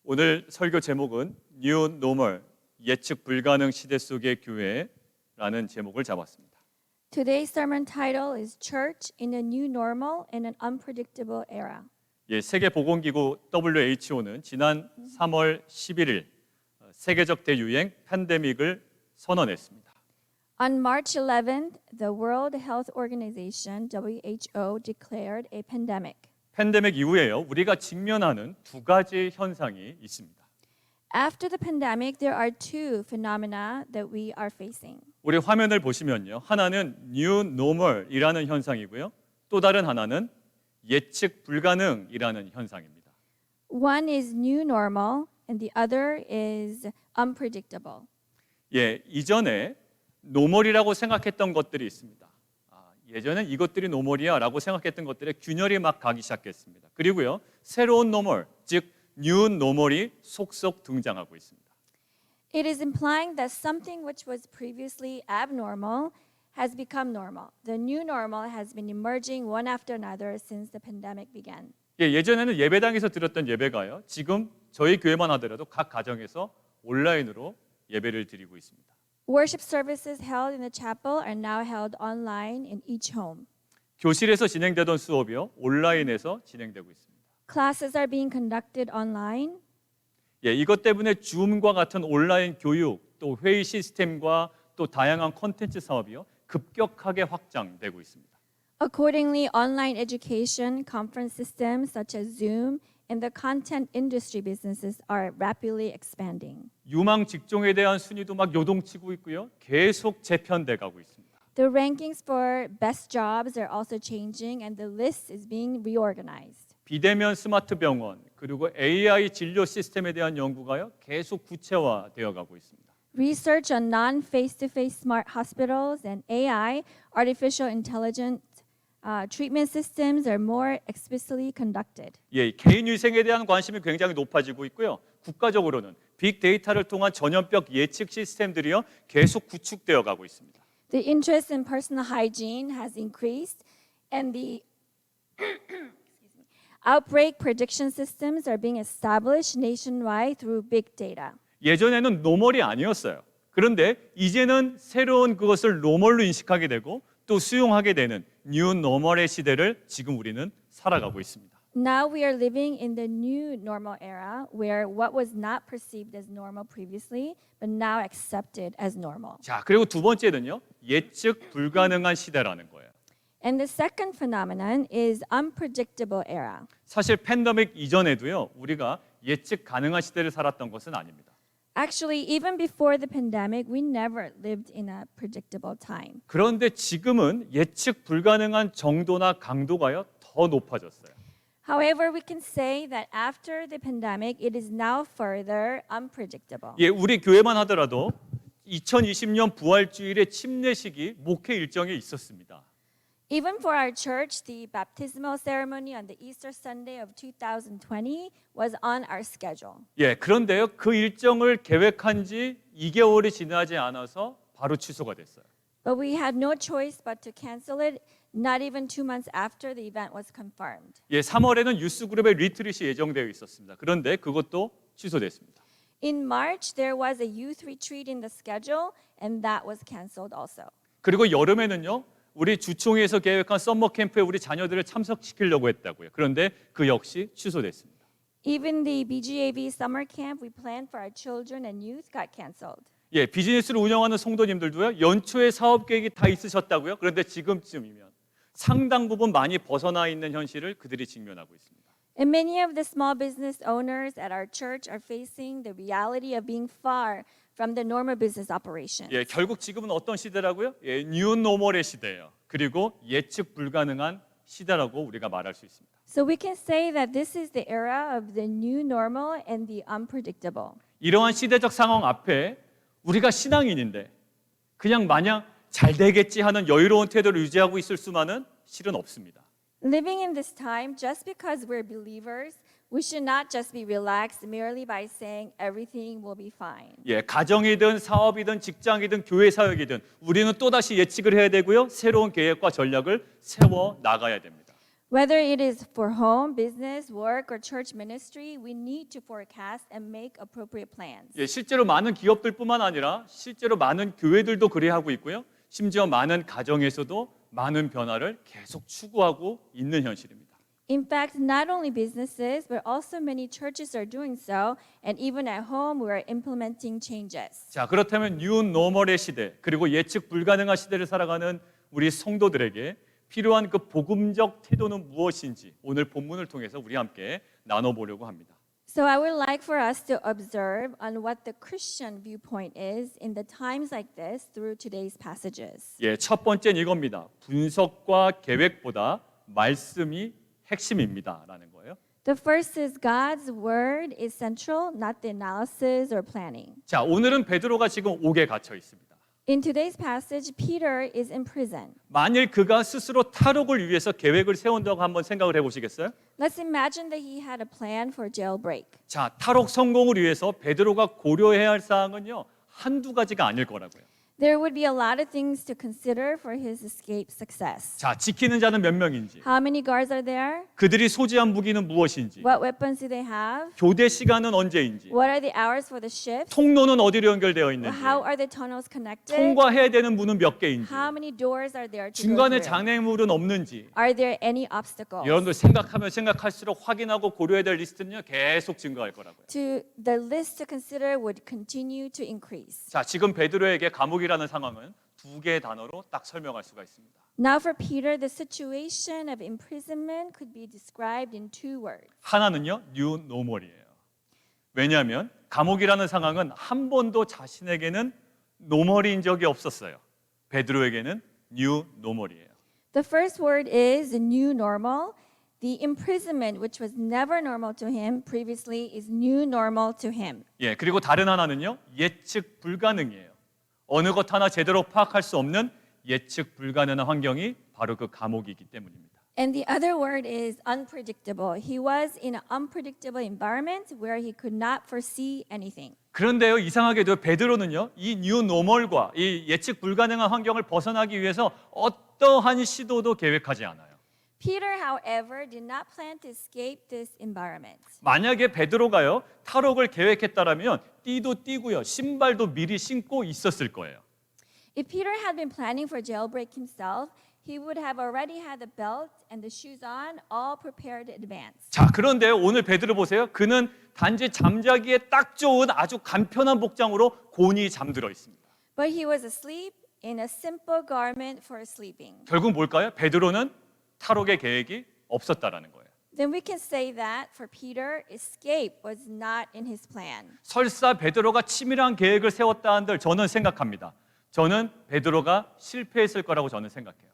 오늘 설교 제목은 New Normal, 예측 불가능 시대 속의 교회라는 제목을 잡았습니다. Today's sermon title is Church in a New Normal in an Unpredictable Era. 세계보건기구 WHO는 지난 3월 11일 세계적 대유행 팬데믹을 선언했습니다. On March 11th, the World Health Organization (WHO) declared a pandemic. 팬데믹 이후에요, 우리가 직면하는 두 가지 현상이 있습니다. After the pandemic, there are two phenomena that we are facing. 우리 화면을 보시면요, 하나는 New Normal이라는 현상이고요, 또 다른 하나는 예측 불가능이라는 현상입니다. One is new normal and the other is unpredictable. 이전에 노멀이라고 생각했던 것들이 있습니다. 예전엔 이것들이 노멀이야 라고 생각했던 것들에 균열이 막 가기 시작했습니다. 그리고요, 새로운 노멀, 즉 뉴 노멀이 속속 등장하고 있습니다. It is implying that something which was previously abnormal has become normal. The new normal has been emerging one after another since the pandemic began. 예전에는 예배당에서 드렸던 예배가요, 지금 저희 교회만 하더라도 각 가정에서 온라인으로 예배를 드리고 있습니다. Worship services held in the chapel are now held online in each home. 교실에서 진행되던 수업이요, 온라인에서 진행되고 있습니다. Classes are being conducted online. 이것 때문에 줌과 같은 온라인 교육, 또 회의 시스템과 또 다양한 콘텐츠 사업이요, 급격하게 확장되고 있습니다. Accordingly, online education, conference systems such as Zoom, and the content industry businesses are rapidly expanding. 유망 직종에 대한 순위도 막 요동치고 있고요, 계속 재편돼 가고 있습니다. The rankings for best jobs are also changing and the list is being reorganized. 비대면 스마트 병원, 그리고 AI 진료 시스템에 대한 연구가요, 계속 구체화되어 가고 있습니다. Research on non-face-to-face smart hospitals and AI, artificial intelligence treatment systems are more explicitly conducted. 개인 위생에 대한 관심이 굉장히 높아지고 있고요, 국가적으로는 빅데이터를 통한 전염병 예측 시스템들이요, 계속 구축되어 가고 있습니다. The interest in personal hygiene has increased and the outbreak prediction systems are being established nationwide through big data. 예전에는 노멀이 아니었어요. 그런데 이제는 새로운 그것을 노멀로 인식하게 되고 또 수용하게 되는 뉴 노멀의 시대를 지금 우리는 살아가고 있습니다. Now we are living in the new normal era where what was not perceived as normal previously but now accepted as normal. 자, 그리고 두 번째는요, 예측 불가능한 시대라는 거예요. And the second phenomenon is unpredictable era. 사실 팬데믹 이전에도요, 우리가 예측 가능한 시대를 살았던 것은 아닙니다. Actually, even before the pandemic, we never lived in a predictable time. 그런데 지금은 예측 불가능한 정도나 강도가요, 더 높아졌어요. However, we can say that after the pandemic, it is now further unpredictable. 우리 교회만 하더라도 2020년 부활주일의 침례식이 목회 일정에 있었습니다. Even for our church, the baptismal ceremony on the Easter Sunday of 2020 was on our schedule. 그런데요, 그 일정을 계획한 지 2개월이 지나지 않아서 바로 취소가 됐어요. But we had no choice but to cancel it not even 2 months after the event was confirmed. 3월에는 유스그룹의 리트릿이 예정되어 있었습니다. 그런데 그것도 취소됐습니다. In March, there was a youth retreat in the schedule and that was canceled also. 그리고 여름에는요, 우리 주총회에서 계획한 썸머 캠프에 우리 자녀들을 참석시키려고 했다고요. 그런데 그 역시 취소됐습니다. Even the BGAV summer camp we planned for our children and youth got canceled. 비즈니스를 운영하는 성도님들도요, 연초에 사업 계획이 다 있으셨다고요. 그런데 지금쯤이면 상당 부분 많이 벗어나 있는 현실을 그들이 직면하고 있습니다. And many of the small business owners at our church are facing the reality of being far from the normal business operation. 결국 지금은 어떤 시대라고요? 뉴 노멀의 시대예요. 그리고 예측 불가능한 시대라고 우리가 말할 수 있습니다. So we can say that this is the era of the new normal and the unpredictable. 이러한 시대적 상황 앞에 우리가 신앙인인데 그냥 마냥 잘 되겠지 하는 여유로운 태도를 유지하고 있을 수만은 실은 없습니다. Living in this time, just because we're believers, we should not just be relaxed merely by saying everything will be fine. 가정이든 사업이든 직장이든 교회 사역이든 우리는 또다시 예측을 해야 되고요, 새로운 계획과 전략을 세워 나가야 됩니다. Whether it is for home, business, work, or church ministry, we need to forecast and make appropriate plans. 예, 실제로 많은 기업들뿐만 아니라 실제로 많은 교회들도 그래 하고 있고요. 심지어 많은 가정에서도 많은 변화를 계속 추구하고 있는 현실입니다. In fact, not only businesses, but also many churches are doing so, and even at home, we are implementing changes. 자, 그렇다면 뉴 노멀의 시대, 그리고 예측 불가능한 시대를 살아가는 우리 성도들에게 필요한 그 복음적 태도는 무엇인지 오늘 본문을 통해서 우리 함께 나눠보려고 합니다. So I would like for us to observe on what the Christian viewpoint is in the times like this through today's passages. 예, 첫 번째는 이겁니다. 분석과 계획보다 말씀이 핵심입니다라는 거예요. The first is God's word is central, not the analysis or planning. 자, 오늘은 베드로가 지금 옥에 갇혀 있습니다. In today's passage, Peter is in prison. 만일 그가 스스로 탈옥을 위해서 계획을 세운다고 한번 생각을 해보시겠어요? Let's imagine that he had a plan for jailbreak. 자, 탈옥 성공을 위해서 베드로가 고려해야 할 사항은요, 한두 가지가 아닐 거라고요. There would be a lot of things to consider for his escape success. 자, 지키는 자는 몇 명인지, How many guards are there? 그들이 소지한 무기는 무엇인지, What weapons do they have? 교대 시간은 언제인지, What are the hours for the shift? 통로는 어디로 연결되어 있는지, How are the tunnels connected? 통과해야 되는 문은 몇 개인지, How many doors are there to go 중간에 through? 장애물은 없는지, Are there any obstacles? 여러분들 생각하면 생각할수록 확인하고 고려해야 될 리스트는요, 계속 증가할 거라고요. The list to consider would continue to increase. 자, 지금 베드로에게 감옥이라는 상황은 두 개의 단어로 딱 설명할 수가 있습니다. Now for Peter, the situation of imprisonment could be described in two words. 하나는요, 뉴 노멀이에요. 왜냐하면 감옥이라는 상황은 한 번도 자신에게는 노멀인 적이 없었어요. 베드로에게는 뉴 노멀이에요. The first word is new normal. The imprisonment, which was never normal to him previously, is new normal to him. 예, 그리고 다른 하나는요, 예측 불가능이에요. 어느 것 하나 제대로 파악할 수 없는 예측 불가능한 환경이 바로 그 감옥이기 때문입니다. And the other word is unpredictable. He was in an unpredictable environment where he could not foresee anything. 그런데요, 이상하게도 베드로는요, 이 뉴 노멀과 이 예측 불가능한 환경을 벗어나기 위해서 어떠한 시도도 계획하지 않아요. Peter, however, did not plan to escape this environment. 만약에 베드로가요, 탈옥을 계획했다라면 띠도 띠고요, 신발도 미리 신고 있었을 거예요. If Peter had been planning for jailbreak himself, he would have already had the belt and the shoes on, all prepared in advance. 자, 그런데 오늘 베드로 보세요. 그는 단지 잠자기에 딱 좋은 아주 간편한 복장으로 곤히 잠들어 있습니다. But he was asleep in a simple garment for sleeping. 결국 뭘까요? 베드로는 탈옥의 계획이 없었다라는 거예요. Then we can say that for Peter, escape was not in his plan. 설사 베드로가 치밀한 계획을 세웠다 한들 저는 생각합니다. 저는 베드로가 실패했을 거라고 저는 생각해요.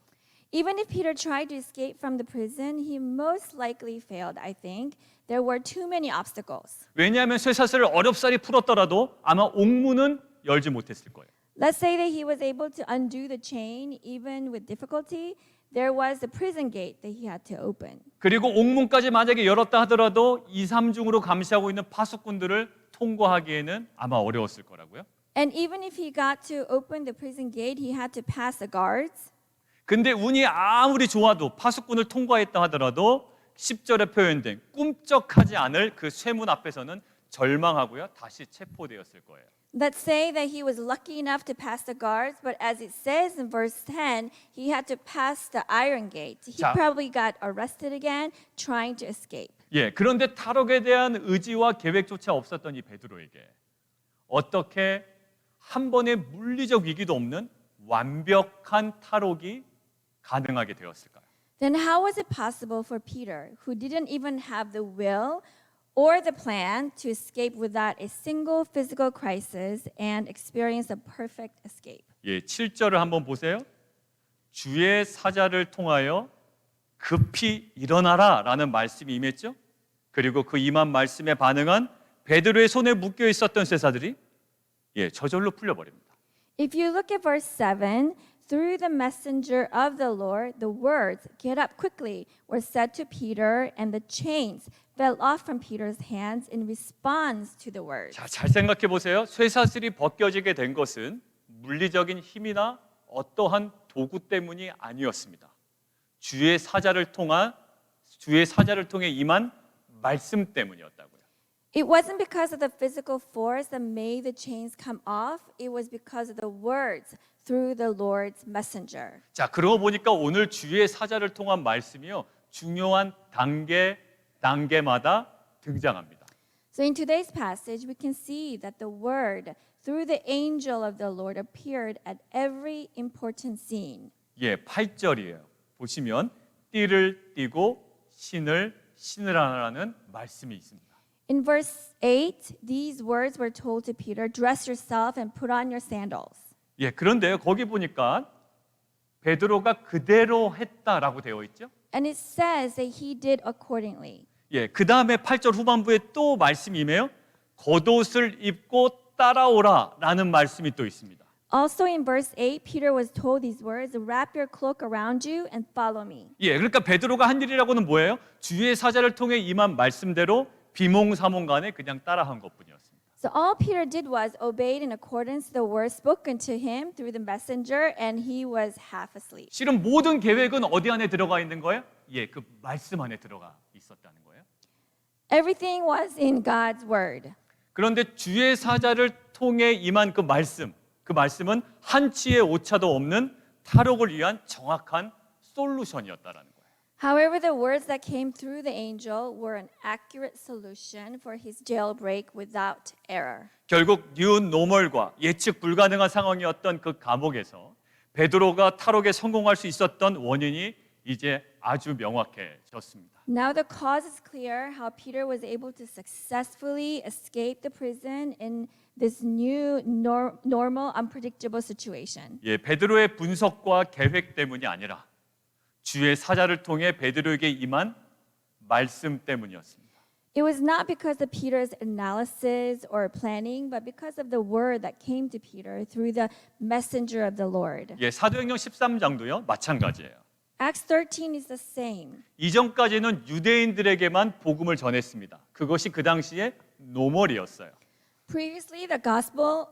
Even if Peter tried to escape from the prison, he most likely failed, I think. There were too many obstacles. 왜냐하면 쇠사슬을 어렵사리 풀었더라도 아마 옥문은 열지 못했을 거예요. Let's say that he was able to undo the chain even with difficulty. There was the prison gate that he had to open. 그리고 옥문까지 만약에 열었다 하더라도 2, 3중으로 감시하고 있는 파수꾼들을 통과하기에는 아마 어려웠을 거라고요. And even if he got to open the prison gate, he had to pass the guards. 근데 운이 아무리 좋아도 파수꾼을 통과했다 하더라도 10절에 표현된 꿈쩍하지 않을 그 쇠문 앞에서는 절망하고요. 다시 체포되었을 거예요. Let's say that he was lucky enough to pass the guards, but as it says in verse 10, he had to pass the iron gate. He 자. probably got arrested again trying to escape. 예, 그런데 탈옥에 대한 의지와 계획조차 없었던 이 베드로에게 어떻게 한 번의 물리적 위기도 없는 완벽한 탈옥이 가능하게 되었을까요? Then how was it possible for Peter, who didn't even have the will or the plan to escape without a single physical crisis and experience a perfect escape? 예, 7절을 한번 보세요. 주의 사자를 통하여 급히 일어나라라는 말씀이 임했죠. 그리고 그 임한 말씀에 반응한 베드로의 손에 묶여 있었던 쇠사들이 저절로 풀려버립니다. If you look at verse 7, through the messenger of the Lord, the words, "Get up quickly," were said to Peter, and the chains fell off from Peter's hands in response to the words. 자, 잘 생각해 보세요. 쇠사슬이 벗겨지게 된 것은 물리적인 힘이나 어떠한 도구 때문이 아니었습니다. 주의 사자를 통한 주의 사자를 통해 임한 말씀 때문이었다고요. It wasn't because of the physical force that made the chains come off. It was because of the words through the Lord's messenger. 자, 그러고 보니까 오늘 주의 사자를 통한 말씀이요, 중요한 단계마다 등장합니다. So in today's passage, we can see that the word through the angel of the Lord appeared at every important scene. 예, 8절이에요. 보시면 띠를 띠고 신을 신으라는 말씀이 있습니다. In verse 8, these words were told to Peter, dress yourself and put on your sandals. 예, 그런데요, 거기 보니까 베드로가 그대로 했다라고 되어 있죠. And it says that he did accordingly. 예, 그 다음에 8절 후반부에 또 말씀이 임해요. 겉옷을 입고 따라오라라는 말씀이 또 있습니다. Also in verse 8, Peter was told these words, wrap your cloak around you and follow me. 예, 그러니까 베드로가 한 일이라고는 뭐예요? 주의 사자를 통해 임한 말씀대로 비몽사몽간에 그냥 따라한 것뿐이었습니다. So all Peter did was obeyed in accordance to the words spoken to him through the messenger, and he was half asleep. 실은 모든 계획은 어디 안에 들어가 있는 거예요? 예, 그 말씀 안에 들어가 있었다는 거예요. Everything was in God's word. 그런데 주의 사자를 통해 임한 그 말씀은 한치의 오차도 없는 탈옥을 위한 정확한 솔루션이었다라는 거예요. However, the words that came through the angel were an accurate solution for his jailbreak without error. 결국 뉴 노멀과 예측 불가능한 상황이었던 그 감옥에서 베드로가 탈옥에 성공할 수 있었던 원인이 이제 아주 명확해졌습니다. Now the cause is clear how Peter was able to successfully escape the prison in this new normal unpredictable situation. 예, 베드로의 분석과 계획 때문이 아니라 주의 사자를 통해 베드로에게 임한 말씀 때문이었습니다. It was not because of Peter's analysis or planning, but because of the word that came to Peter through the messenger of the Lord. 예, 사도행전 13장도요, 마찬가지예요. Acts 13 is the same. 이전까지는 유대인들에게만 복음을 전했습니다. 그것이 그 당시에 노멀이었어요. Previously, the gospel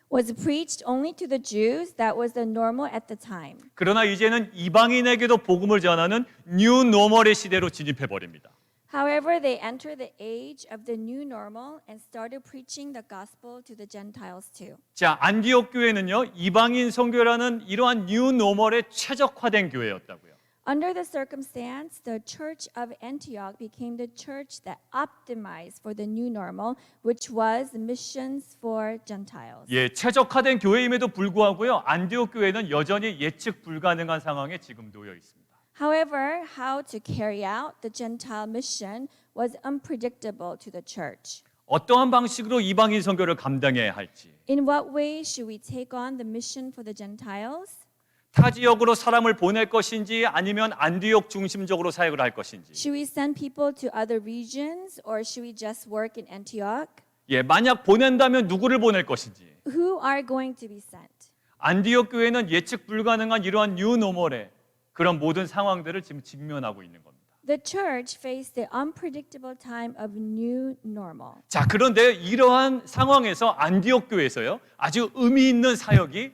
was preached only to the Jews. That was the normal at the time. 그러나 이제는 이방인에게도 복음을 전하는 뉴 노멀의 시대로 진입해 버립니다. However, they entered the age of the new normal and started preaching the gospel to the Gentiles too. 자, 안디옥 교회는요, 이방인 선교라는 이러한 뉴 노멀에 최적화된 교회였다고요. Under the circumstance, the church of Antioch became the church that optimized for the new normal, which was missions for Gentiles. 예, 최적화된 교회임에도 불구하고요, 안디옥 교회는 여전히 예측 불가능한 상황에 지금 놓여 있습니다. However, how to carry out the Gentile mission was unpredictable to the church. 어떠한 방식으로 이방인 선교를 감당해야 할지, In what way should we take on the mission for the Gentiles? 타 지역으로 사람을 보낼 것인지 아니면 안디옥 중심적으로 사역을 할 것인지, Should we send people to other regions or should we just work in Antioch? 예, 만약 보낸다면 누구를 보낼 것인지, Who are going to be sent? 안디옥 교회는 예측 불가능한 이러한 뉴 노멀의 그런 모든 상황들을 지금 직면하고 있는 겁니다. The church faced the unpredictable time of new normal. 자, 그런데 이러한 상황에서 안디옥 교회에서요, 아주 의미 있는 사역이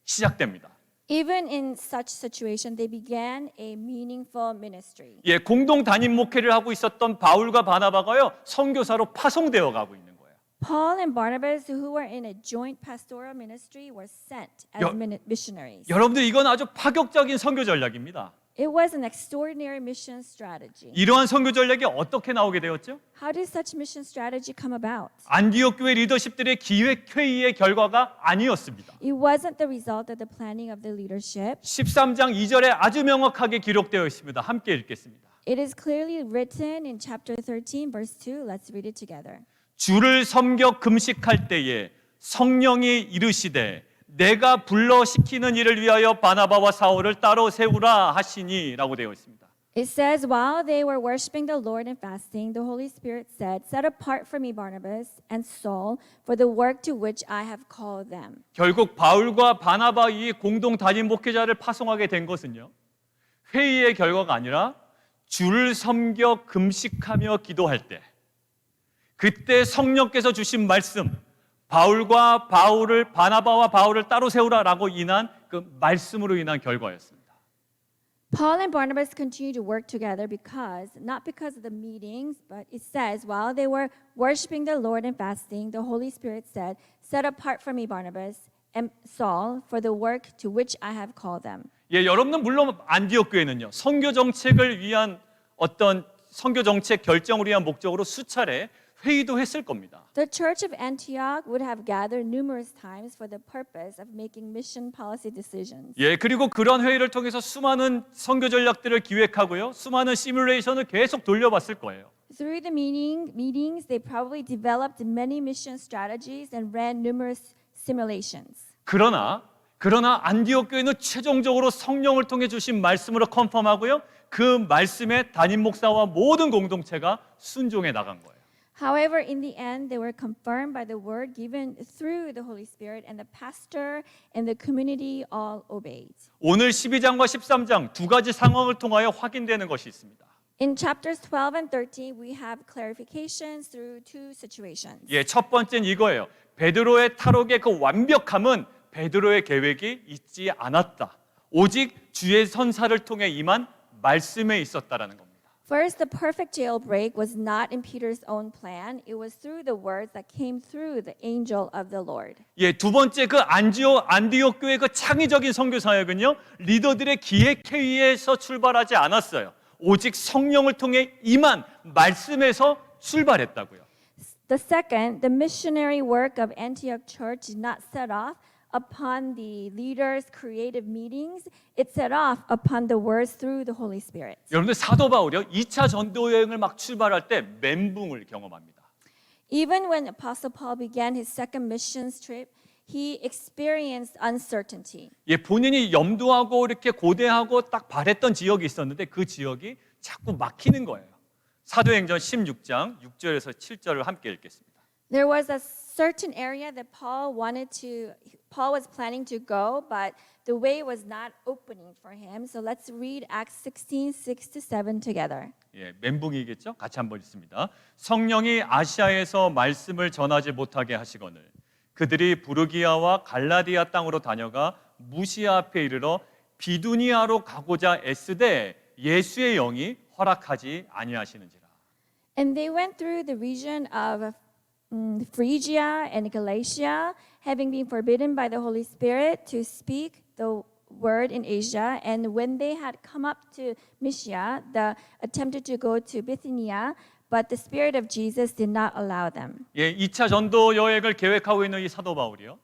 시작됩니다. Even in such situation, they began a meaningful ministry. 예, 공동 담임 목회를 하고 있었던 바울과 바나바가요, 선교사로 파송되어 가고 있는 거예요. Paul and Barnabas, who were in a joint pastoral ministry, were sent as 여- missionaries. 여러분들, 이건 아주 파격적인 선교 전략입니다. It was an extraordinary mission strategy. 이러한 선교 전략이 어떻게 나오게 되었죠? How did such mission strategy come about? 안디옥 교회 리더십들의 기획 회의의 결과가 아니었습니다. It wasn't the result of the planning of the leadership. 13장 2절에 아주 명확하게 기록되어 있습니다. 함께 읽겠습니다. It is clearly written in chapter 13, verse 2. Let's read it together. 주를 섬겨 금식할 때에 성령이 이르시되 내가 불러 시키는 일을 위하여 바나바와 사울을 따로 세우라 하시니라고 되어 있습니다. It says, while they were worshiping the Lord and fasting, the Holy Spirit said, set apart for me Barnabas and Saul for the work to which I have called them. 결국 바울과 바나바 이 공동 담임 목회자를 파송하게 된 것은요, 회의의 결과가 아니라 주를 섬겨 금식하며 기도할 때, 그때 성령께서 주신 말씀, 바나바와 바울을 따로 세우라라고 인한 그 말씀으로 인한 결과였습니다. Paul and Barnabas continued to work together not because of the meetings, but it says, while they were worshiping the Lord and fasting, the Holy Spirit said, "Set apart for me Barnabas and Saul for the work to which I have called them." 예, 여러분은 물론 안디옥 교회는요, 선교 정책을 위한 어떤 선교 정책 결정을 위한 목적으로 수차례 회의도 했을 겁니다. The church of Antioch would have gathered numerous times for the purpose of making mission policy decisions. 예, 그리고 그런 회의를 통해서 수많은 선교 전략들을 기획하고요, 수많은 시뮬레이션을 계속 돌려봤을 거예요. Through the meetings, they probably developed many mission strategies and ran numerous simulations. 그러나 안디옥 교회는 최종적으로 성령을 통해 주신 말씀으로 컨펌하고요, 그 말씀에 담임 목사와 모든 공동체가 순종해 나간 거예요. However, in the end, they were confirmed by the word given through the Holy Spirit, and the pastor and the community all obeyed. 오늘 12장과 13장 두 가지 상황을 통하여 확인되는 것이 있습니다. In chapters 12 and 13, we have clarifications through two situations. 예, 첫 번째는 이거예요. 베드로의 탈옥의 그 완벽함은 베드로의 계획이 있지 않았다. 오직 주의 선사를 통해 임한 말씀에 있었다라는 겁니다. First, the perfect jailbreak was not in Peter's own plan. It was through the words that came through the angel of the Lord. 예, 두 번째 그 안디옥 교회 그 창의적인 선교 사역은요, 리더들의 기획 회의에서 출발하지 않았어요. 오직 성령을 통해 임한 말씀에서 출발했다고요. The second, the missionary work of Antioch Church did not set off upon the leaders' creative meetings. It set off upon the words through the Holy Spirit. 여러분들 사도 바울이요, 2차 전도 여행을 막 출발할 때 멘붕을 경험합니다. Even when Apostle Paul began his second missions trip, he experienced uncertainty. 예, 본인이 염두하고 이렇게 고대하고 딱 바랬던 지역이 있었는데 그 지역이 자꾸 막히는 거예요. 사도행전 16장 6절에서 7절을 함께 읽겠습니다. There was a certain area that Paul was planning to go, but the way was not opening for him. So let's read Acts 16, 6-7 together. 예, 멘붕이겠죠? 같이 한번 읽습니다. 성령이 아시아에서 말씀을 전하지 못하게 하시거늘 그들이 부르기아와 갈라디아 땅으로 다녀가 무시아 앞에 이르러 비두니아로 가고자 애쓰되 예수의 영이 허락하지 아니하시는지라. And they went through the region of Phrygia and Galatia, having been forbidden by the Holy Spirit to speak the word in Asia. And when they had come up to Mysia, they attempted to go to Bithynia, but the Spirit of Jesus did not allow them. 예, 2차 전도 여행을 계획하고 있는 이 사도 바울이요,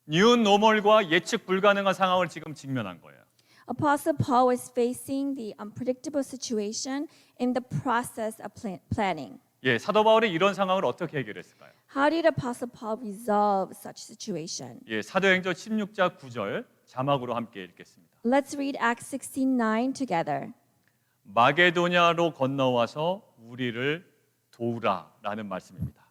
뉴 노멀과 예측 불가능한 상황을 지금 직면한 거예요. Apostle Paul was facing the unpredictable situation in the process of planning. 예, 사도 바울이 이런 상황을 어떻게 해결했을까요? How did Apostle Paul resolve such situation? 예, 사도행전 16장 9절 자막으로 함께 읽겠습니다. Let's read Acts 16:9 together. 마게도냐로 건너와서 우리를 도우라라는 말씀입니다.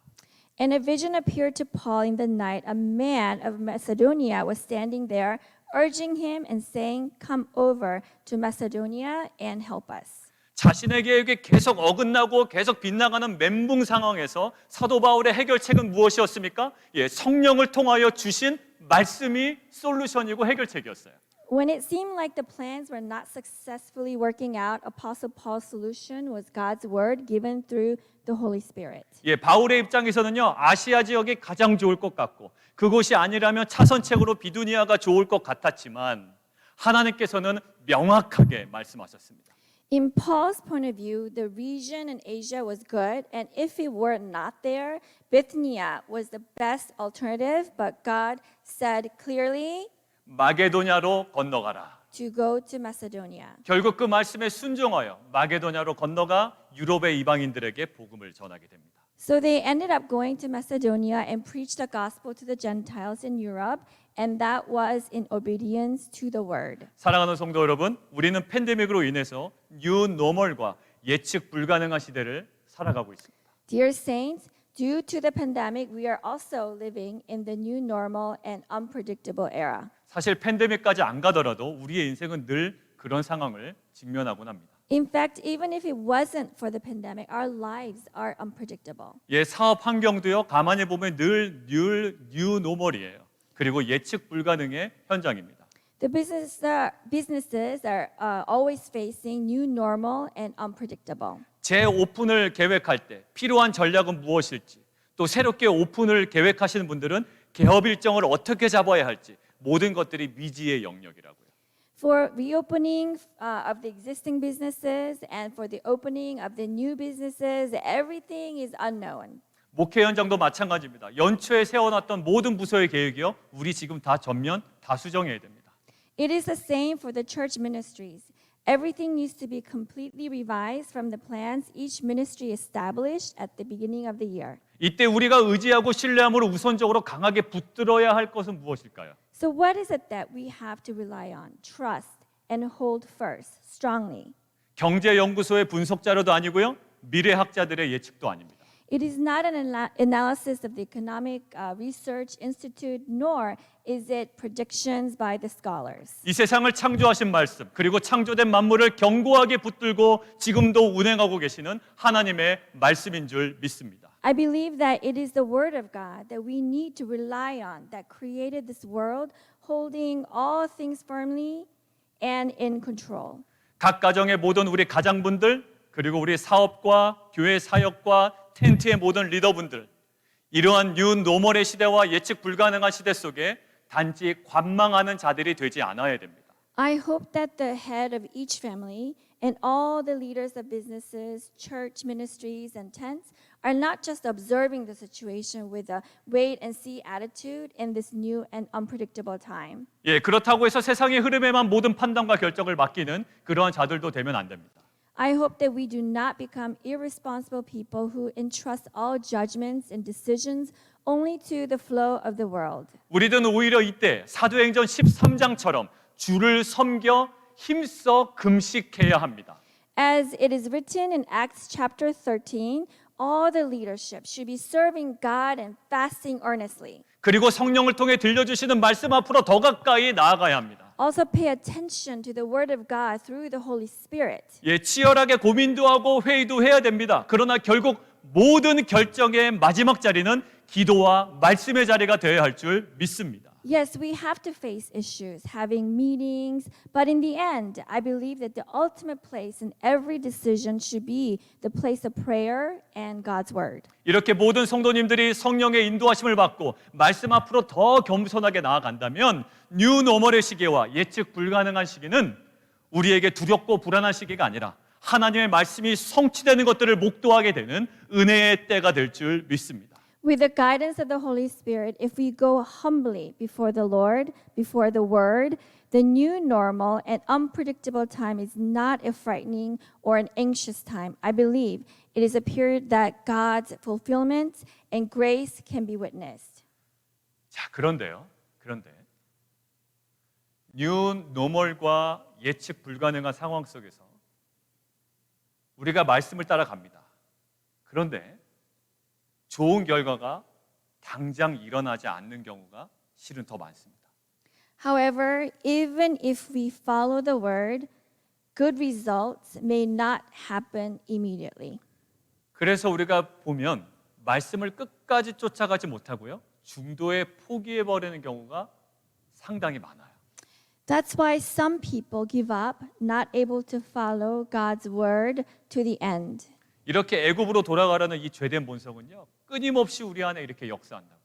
And a vision appeared to Paul in the night. A man of Macedonia was standing there, urging him and saying, "Come over to Macedonia and help us." 자신의 계획에 계속 어긋나고 계속 빗나가는 멘붕 상황에서 사도 바울의 해결책은 무엇이었습니까? 예, 성령을 통하여 주신 말씀이 솔루션이고 해결책이었어요. When it seemed like the plans were not successfully working out, Apostle Paul's solution was God's word given through the Holy Spirit. 예, 바울의 입장에서는요, 아시아 지역이 가장 좋을 것 같고 그곳이 아니라면 차선책으로 비두니아가 좋을 것 같았지만 하나님께서는 명확하게 말씀하셨습니다. In Paul's point of view, the region in Asia was good, and if it were not there, Bithynia was the best alternative, but God said clearly 마게도냐로 건너가라. to go to Macedonia. 결국 그 말씀에 순종하여 마게도냐로 건너가 유럽의 이방인들에게 복음을 전하게 됩니다. So they ended up going to Macedonia and preached the gospel to the Gentiles in Europe, and that was in obedience to the word. 사랑하는 성도 여러분, 우리는 팬데믹으로 인해서 뉴 노멀과 예측 불가능한 시대를 살아가고 있습니다. Dear saints, due to the pandemic, we are also living in the new normal and unpredictable era. 사실 팬데믹까지 안 가더라도 우리의 인생은 늘 그런 상황을 직면하곤 합니다. In fact, even if it wasn't for the pandemic, our lives are unpredictable. 예, 사업 환경도요, 가만히 보면 늘 뉴 노멀이에요. 그리고 예측 불가능의 현장입니다. The businesses are always facing new normal and unpredictable. 재오픈을 계획할 때 필요한 전략은 무엇일지, 또 새롭게 오픈을 계획하시는 분들은 개업 일정을 어떻게 잡아야 할지 모든 것들이 미지의 영역이라고요. For reopening of the existing businesses and for the opening of the new businesses, everything is unknown. 목회 현장도 마찬가지입니다. 연초에 세워놨던 모든 부서의 계획이요, 우리 지금 다 전면 다 수정해야 됩니다. It is the same for the church ministries. Everything needs to be completely revised from the plans each ministry established at the beginning of the year. 이때 우리가 의지하고 신뢰함으로 우선적으로 강하게 붙들어야 할 것은 무엇일까요? So what is it that we have to rely on, trust, and hold first, strongly? 경제연구소의 분석 자료도 아니고요, 미래학자들의 예측도 아닙니다. It is not an analysis of the Economic Research Institute, nor is it predictions by the scholars. 이 세상을 창조하신 말씀, 그리고 창조된 만물을 견고하게 붙들고 지금도 운행하고 계시는 하나님의 말씀인 줄 믿습니다. I believe that it is the Word of God that we need to rely on that created this world, holding all things firmly and in control. 각 가정의 모든 우리 가장분들, 그리고 우리 사업과 교회 사역과 텐트의 모든 리더분들, 이러한 뉴 노멀의 시대와 예측 불가능한 시대 속에 단지 관망하는 자들이 되지 않아야 됩니다. I hope that the head of each family and all the leaders of businesses, church ministries, and tents are not just observing the situation with a wait and see attitude in this new and unpredictable time. 예, 그렇다고 해서 세상의 흐름에만 모든 판단과 결정을 맡기는 그러한 자들도 되면 안 됩니다. I hope that we do not become irresponsible people who entrust all judgments and decisions only to the flow of the world. 우리들은 오히려 이때 사도행전 13장처럼 주를 섬겨 힘써 금식해야 합니다. As it is written in Acts chapter 13, all the leadership should be serving God and fasting earnestly. 그리고 성령을 통해 들려주시는 말씀 앞으로 더 가까이 나아가야 합니다. Also pay attention to the word of God through the Holy Spirit. 예, 치열하게 고민도 하고 회의도 해야 됩니다. 그러나 결국 모든 결정의 마지막 자리는 기도와 말씀의 자리가 되어야 할 줄 믿습니다. Yes, we have to face issues, having meetings, but in the end, I believe that the ultimate place in every decision should be the place of prayer and God's word. 이렇게 모든 성도님들이 성령의 인도하심을 받고 말씀 앞으로 더 겸손하게 나아간다면 뉴 노멀의 시기와 예측 불가능한 시기는 우리에게 두렵고 불안한 시기가 아니라 하나님의 말씀이 성취되는 것들을 목도하게 되는 은혜의 때가 될 줄 믿습니다. With the guidance of the Holy Spirit, if we go humbly before the Lord, before the Word, the new normal and unpredictable time is not a frightening or an anxious time. I believe it is a period that God's fulfillment and grace can be witnessed. 자, 그런데 뉴 노멀과 예측 불가능한 상황 속에서 우리가 말씀을 따라갑니다. 그런데 좋은 결과가 당장 일어나지 않는 경우가 실은 더 많습니다. However, even if we follow the word, good results may not happen immediately. 그래서 우리가 보면 말씀을 끝까지 쫓아가지 못하고요, 중도에 포기해 버리는 경우가 상당히 많아요. That's why some people give up, not able to follow God's word to the end. 이렇게 애굽으로 돌아가려는 이 죄된 본성은요, 끊임없이 우리 안에 이렇게 역사한다고요.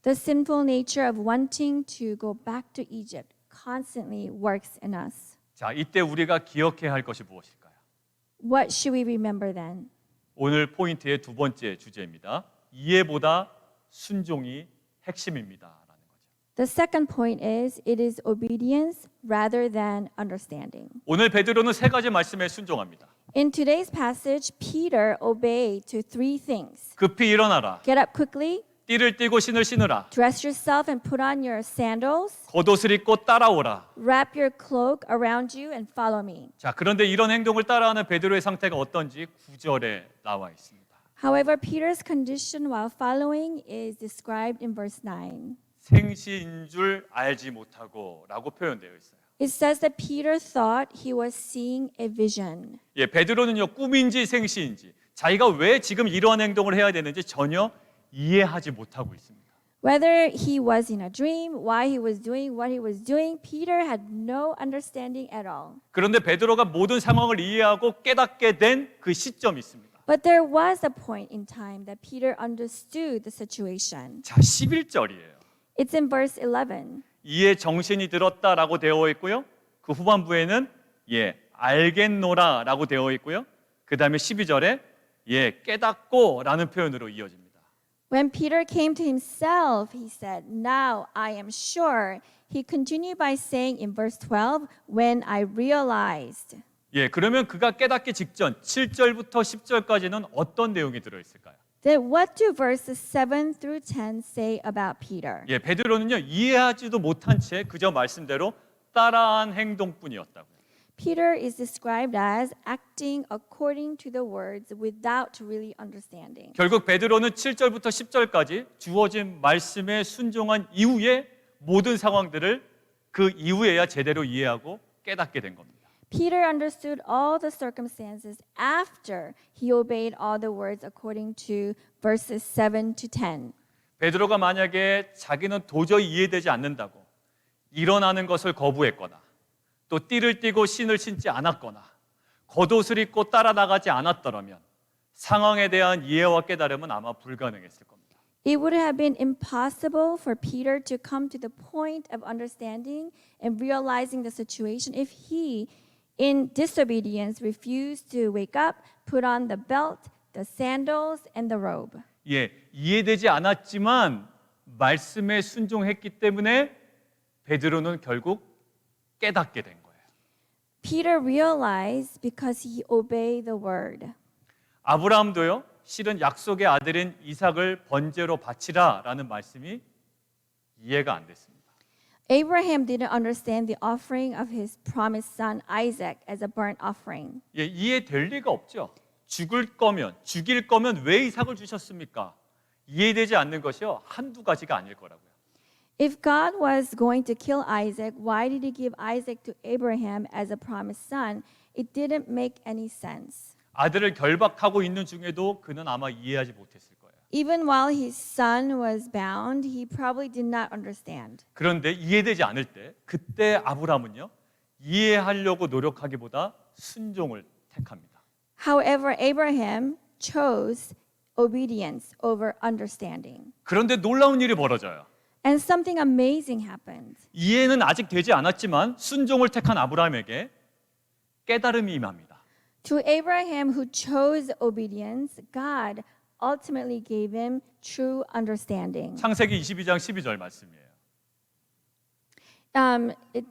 The sinful nature of wanting to go back to Egypt constantly works in us. 자, 이때 우리가 기억해야 할 것이 무엇일까요? What should we remember then? 오늘 포인트의 두 번째 주제입니다. 이해보다 순종이 핵심입니다라는 거죠. The second point is it is obedience rather than understanding. 오늘 베드로는 세 가지 말씀에 순종합니다. In today's passage, Peter obeyed to three things. 급히 일어나라. Get up quickly, 띠를 띠고 신을 신으라. dress yourself and put on your sandals, 겉옷을 입고 따라오라. wrap your cloak around you and follow me. 자, 그런데 이런 행동을 따라하는 베드로의 상태가 어떤지 9절에 나와 있습니다. However, Peter's condition while following is described in verse 9. 생시인 줄 알지 못하고라고 표현되어 있어요. It says that Peter thought he was seeing a vision. 예, 베드로는요, 꿈인지 생시인지 자기가 왜 지금 이러한 행동을 해야 되는지 전혀 이해하지 못하고 있습니다. Whether he was in a dream, why he was doing what he was doing, Peter had no understanding at all. 그런데 베드로가 모든 상황을 이해하고 깨닫게 된 그 시점이 있습니다. But there was a point in time that Peter understood the situation. 자, 11절이에요. It's in verse 11. 이에 정신이 들었다라고 되어 있고요. 그 후반부에는 알겠노라라고 되어 있고요. 그 다음에 12절에 깨닫고라는 표현으로 이어집니다. When Peter came to himself, he said, "Now I am sure." He continued by saying in verse 12, "When I realized." 그러면 그가 깨닫기 직전 7절부터 10절까지는 어떤 내용이 들어 있을까요? Then what do verses 7 through 10 say about Peter? 베드로는요 이해하지도 못한 채 그저 말씀대로 따라한 행동뿐이었다고요. Peter is described as acting according to the words without really understanding. 결국 베드로는 7절부터 10절까지 주어진 말씀에 순종한 이후에 모든 상황들을 그 이후에야 제대로 이해하고 깨닫게 된 겁니다. Peter understood all the circumstances after he obeyed all the words according to verses 7 to 10. 베드로가 만약에 자기는 도저히 이해되지 않는다고 일어나는 것을 거부했거나 또 띠를 띠고 신을 신지 않았거나 겉옷을 입고 따라 나가지 않았더라면 상황에 대한 이해와 깨달음은 아마 불가능했을 겁니다. It would have been impossible for Peter to come to the point of understanding and realizing the situation if he, in disobedience, refused to wake up, put on the belt, the sandals, and the robe. 이해되지 않았지만 말씀에 순종했기 때문에 베드로는 결국 깨닫게 된 거예요. Peter realized because he obeyed the word. 아브라함도요. 실은 약속의 아들인 이삭을 번제로 바치라라는 말씀이 이해가 안 됐습니다. Abraham didn't understand the offering of his promised son Isaac as a burnt offering. 이해될 리가 없죠. 죽일 거면 왜 이삭을 주셨습니까? 이해되지 않는 것이요. 한두 가지가 아닐 거라고요. If God was going to kill Isaac, why did he give Isaac to Abraham as a promised son? It didn't make any sense. 아들을 결박하고 있는 중에도 그는 아마 이해하지 못했을 거예요. Even while his son was bound, he probably did not understand. 그런데 이해되지 않을 때 그때 아브라함은요. 이해하려고 노력하기보다 순종을 택합니다. However, Abraham chose obedience over understanding. 그런데 놀라운 일이 벌어져요. And something amazing happened. 이해는 아직 되지 않았지만 순종을 택한 아브라함에게 깨달음이 임합니다. To Abraham who chose obedience, God ultimately gave him true understanding. 창세기 22장 12절 말씀이에요.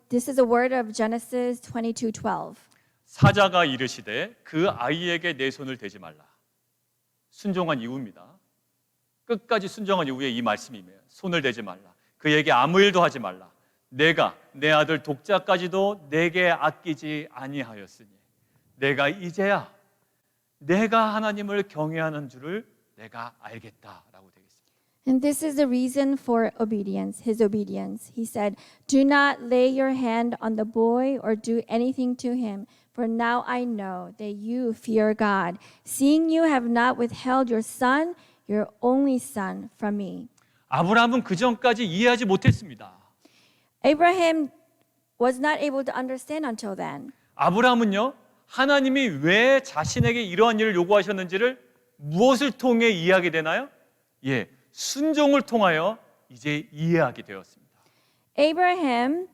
This is a word of Genesis 22:12. 사자가 이르시되 그 아이에게 내 손을 대지 말라. 순종한 이후입니다. 끝까지 순종한 이후에 이 말씀이에요. 손을 대지 말라. 그에게 아무 일도 하지 말라. 내가 내 아들 독자까지도 내게 아끼지 아니하였으니 내가 이제야 내가 하나님을 경외하는 줄을 내가 알겠다라고 되겠습니다. And this is the reason for obedience, his obedience. He said, "Do not lay your hand on the boy or do anything to him, for now I know that you fear God, seeing you have not withheld your son, your only son, from me." 아브라함은 그 전까지 이해하지 못했습니다. Abraham was not able to understand until then. 아브라함은요. 하나님이 왜 자신에게 이러한 일을 요구하셨는지를 무엇을 통해 이해하게 되나요? 순종을 통하여 이제 이해하게 되었습니다. Abraham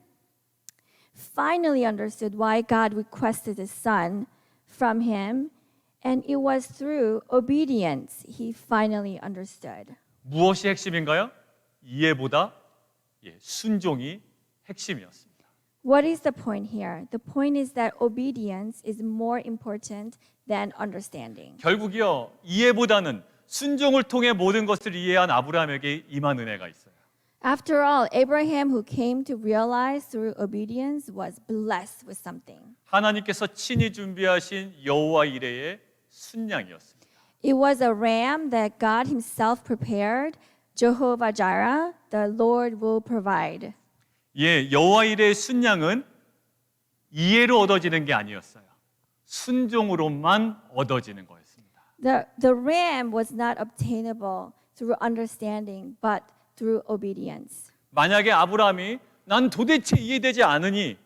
finally understood why God requested his son from him, and it was through obedience he finally understood. 무엇이 핵심인가요? 이해보다 순종이 핵심이었습니다. What is the point here? The point is that obedience is more important than understanding. 결국이요. 이해보다는 순종을 통해 모든 것을 이해한 아브라함에게 임한 은혜가 있어요. After all, Abraham, who came to realize through obedience, was blessed with something. 하나님께서 친히 준비하신 여호와 이레의 순양이었습니다. It was a ram that God himself prepared, Jehovah Jireh, the Lord will provide. 여호와 이레의 순양은 이해로 얻어지는 게 아니었어요. 순종으로만 얻어지는 거였습니다. The ram was not obtainable through understanding, but through obedience. 만약에 아브라함이 난 도대체 이해되지 않으니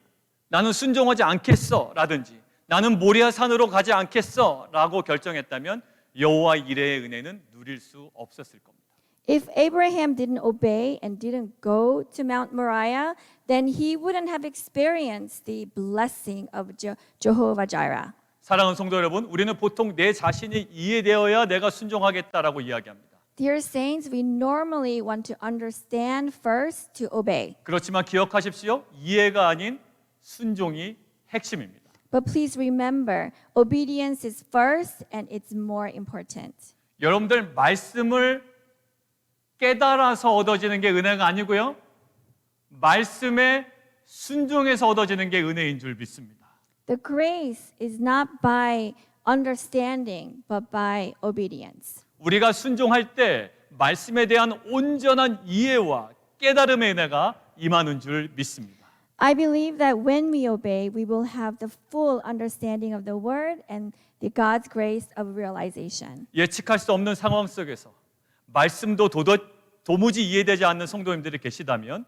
나는 순종하지 않겠어 라든지 나는 모리아 산으로 가지 않겠어 라고 결정했다면 여호와 이레의 은혜는 누릴 수 없었을 겁니다. If Abraham didn't obey and didn't go to Mount Moriah, then he wouldn't have experienced the blessing of Jehovah Jireh. 사랑하는 성도 여러분, 우리는 보통 내 자신이 이해되어야 내가 순종하겠다라고 이야기합니다. Dear saints, we normally want to understand first to obey. 그렇지만 기억하십시오. 이해가 아닌 순종이 핵심입니다. But please remember, obedience is first and it's more important. 여러분들 말씀을 깨달아서 얻어지는 게 은혜가 아니고요. 말씀에 순종해서 얻어지는 게 은혜인 줄 믿습니다. The grace is not by understanding, but by obedience. 우리가 순종할 때 말씀에 대한 온전한 이해와 깨달음의 은혜가 임하는 줄 믿습니다. I believe that when we obey, we will have the full understanding of the word and the God's grace of realization. 예측할 수 없는 상황 속에서 말씀도 도무지 이해되지 않는 성도님들이 계시다면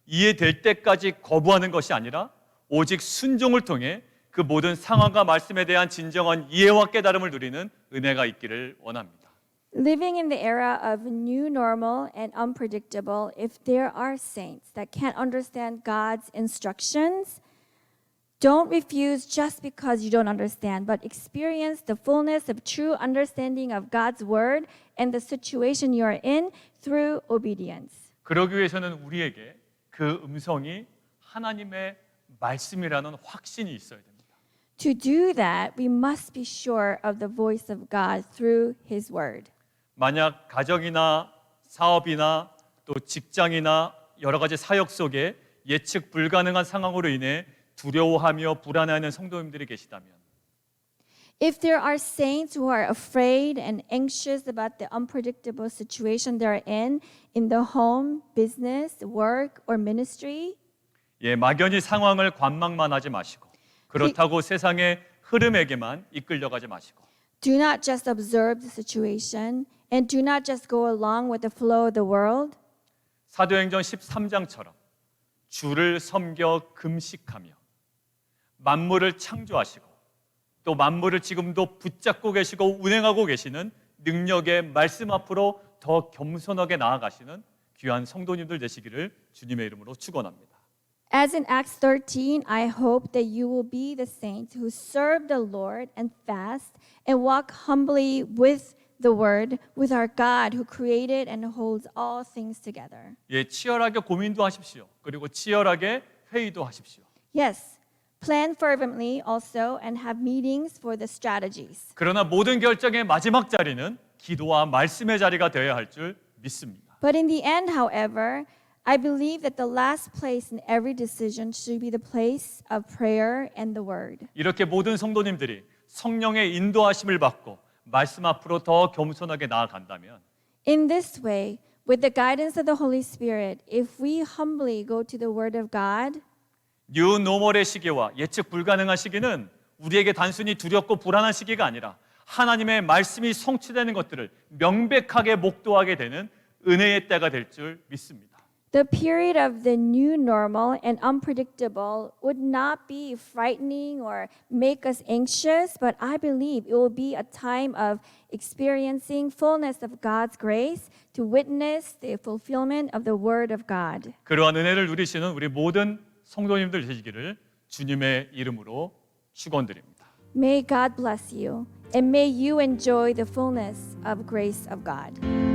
이해될 때까지 거부하는 것이 아니라 오직 순종을 통해 그 모든 상황과 말씀에 대한 진정한 이해와 깨달음을 누리는 은혜가 있기를 원합니다. Living in the era of new normal and unpredictable, if there are saints that can't understand God's instructions, don't refuse just because you don't understand, but experience the fullness of true understanding of God's word and the situation you are in through obedience. 그러기 위해서는 우리에게 그 음성이 하나님의 말씀이라는 확신이 있어야 됩니다. To do that, we must be sure of the voice of God through His word. 만약 가정이나 사업이나 또 직장이나 여러 가지 사역 속에 예측 불가능한 상황으로 인해 두려워하며 불안해하는 성도님들이 계시다면 If there are saints who are afraid and anxious about the unpredictable situation they're in the home, business, work, or ministry, 막연히 상황을 관망만 하지 마시고 그렇다고 세상의 흐름에게만 이끌려가지 마시고 do not just observe the situation and do not just go along with the flow of the world. 사도행전 13장처럼 주를 섬겨 금식하며 만물을 창조하시고 또 만물을 지금도 붙잡고 계시고 운행하고 계시는 능력의 말씀 앞으로 더 겸손하게 나아가시는 귀한 성도님들 되시기를 주님의 이름으로 축원합니다. As in Acts 13, I hope that you will be the saints who serve the Lord and fast and walk humbly with the word, with our God who created and holds all things together. 치열하게 고민도 하십시오. 그리고 치열하게 회의도 하십시오. Yes, plan fervently also and have meetings for the strategies. 그러나 모든 결정의 마지막 자리는 기도와 말씀의 자리가 되어야 할 줄 믿습니다. But in the end, however, I believe that the last place in every decision should be the place of prayer and the word. 이렇게 모든 성도님들이 성령의 인도하심을 받고 말씀 앞으로 더 겸손하게 나아간다면 In this way, with the guidance of the Holy Spirit, if we humbly go to the word of God, 뉴 노멀의 시기와 예측 불가능한 시기는 우리에게 단순히 두렵고 불안한 시기가 아니라 하나님의 말씀이 성취되는 것들을 명백하게 목도하게 되는 은혜의 때가 될 줄 믿습니다. the period of the new normal and unpredictable would not be frightening or make us anxious, but I believe it will be a time of experiencing fullness of God's grace to witness the fulfillment of the word of God. 그러한 은혜를 누리시는 우리 모든 성도님들 되시기를 주님의 이름으로 축원드립니다. May God bless you, and may you enjoy the fullness of grace of God.